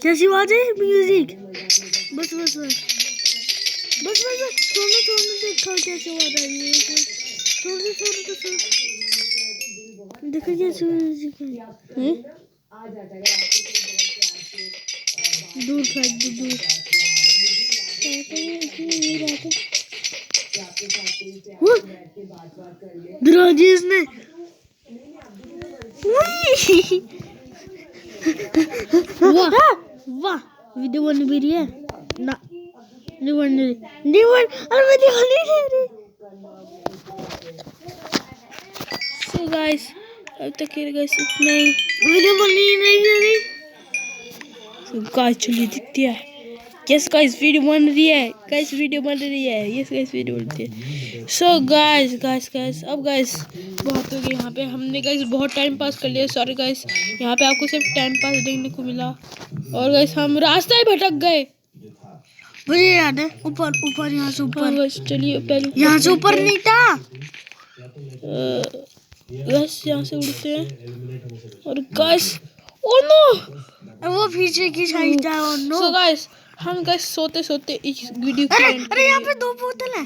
कैसी बात है म्यूजिक। बस बस बस बस बस छोड़ने देखो कैसे आवाज आ रही है। छोड़ देखो कैसे म्यूजिक है। दूर फेंक दो दूर। दरवाजे इसने वाह वाह वीडियो बन भी रही है ना। नहीं बन अरे मैं ध्यान नहीं दे रही। सो गाइस अब तक ये गाइस इतना ही वीडियो बननी नहीं है रही। सो गाइस चलिए दिखती है। यस गाइस वीडियो बन रही है। गाइस वीडियो बन रही है। यस गाइस वीडियो बन रही है। सो गाइस अब गाइस बहुत हो गया यहाँ पे। हमने गाइस बहुत टाइम पास कर लिया। सॉरी गाइस यहाँ पे आपको सिर्फ टाइम पास देखने को मिला। और गाइस हम रास्ता ही भटक गए। मुझे याद है ऊपर यहाँ से ऊपर। चलिए पहले यहाँ से ऊपर नहीं था। गाइस यहाँ से उड़ते हैं। और गाइस ओ नो वो पीछे की साइड था। Oh no. सो गाइस हम गाइस सोते इस वीडियो को अरे यहाँ पे 2 बोतल है।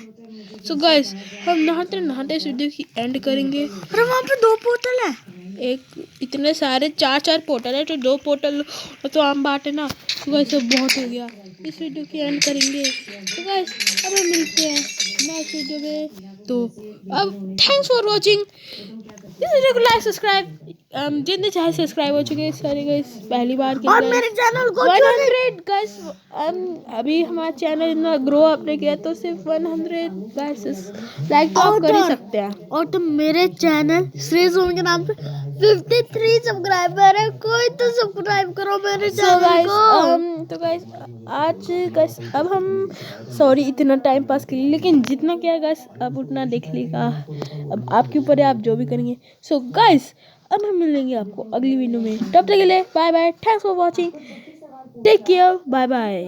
सो गाइस हम नहाते इस वीडियो की एंड करेंगे। अरे वहाँ पे 2 बोतल है। एक इतने सारे 4 पोर्टल है तो 2 पोर्टल तो हम बांटे ना। तो गाइस अब बहुत हो गया। इस वीडियो की एंड करेंगे। तो गाइस अब हम मिलते हैं नेक्स्ट वीडियो में। तो अब थैंक्स फॉर वॉचिंग। इस वीडियो को लाइक सब्सक्राइब जितने चाहे सब्सक्राइब हो चुके हैं सारे गाइस पहली बार के और मेरे चैनल को 100 गाइस। अभी हमारा चैनल इतना ग्रो अप नहीं किया तो सिर्फ 100 गाइस लाइक तो आप कर ही सकते हैं। और तो मेरे चैनल श्रेय सोम के नाम पे 53 सब्सक्राइबर है। कोई तो सब्सक्राइब करो मेरे चैनल को। तो गाइस आज गाइस अब हम सॉरी इतना टाइम पास के लिए लेकिन जितना क्या गाइस अब उतना देख लेगा। अब आपके ऊपर है आप जो भी करेंगे। सो गाइस अब हम मिलेंगे आपको अगली वीडियो में। तब तक के लिए bye bye. Thanks for watching. Take care. Bye bye.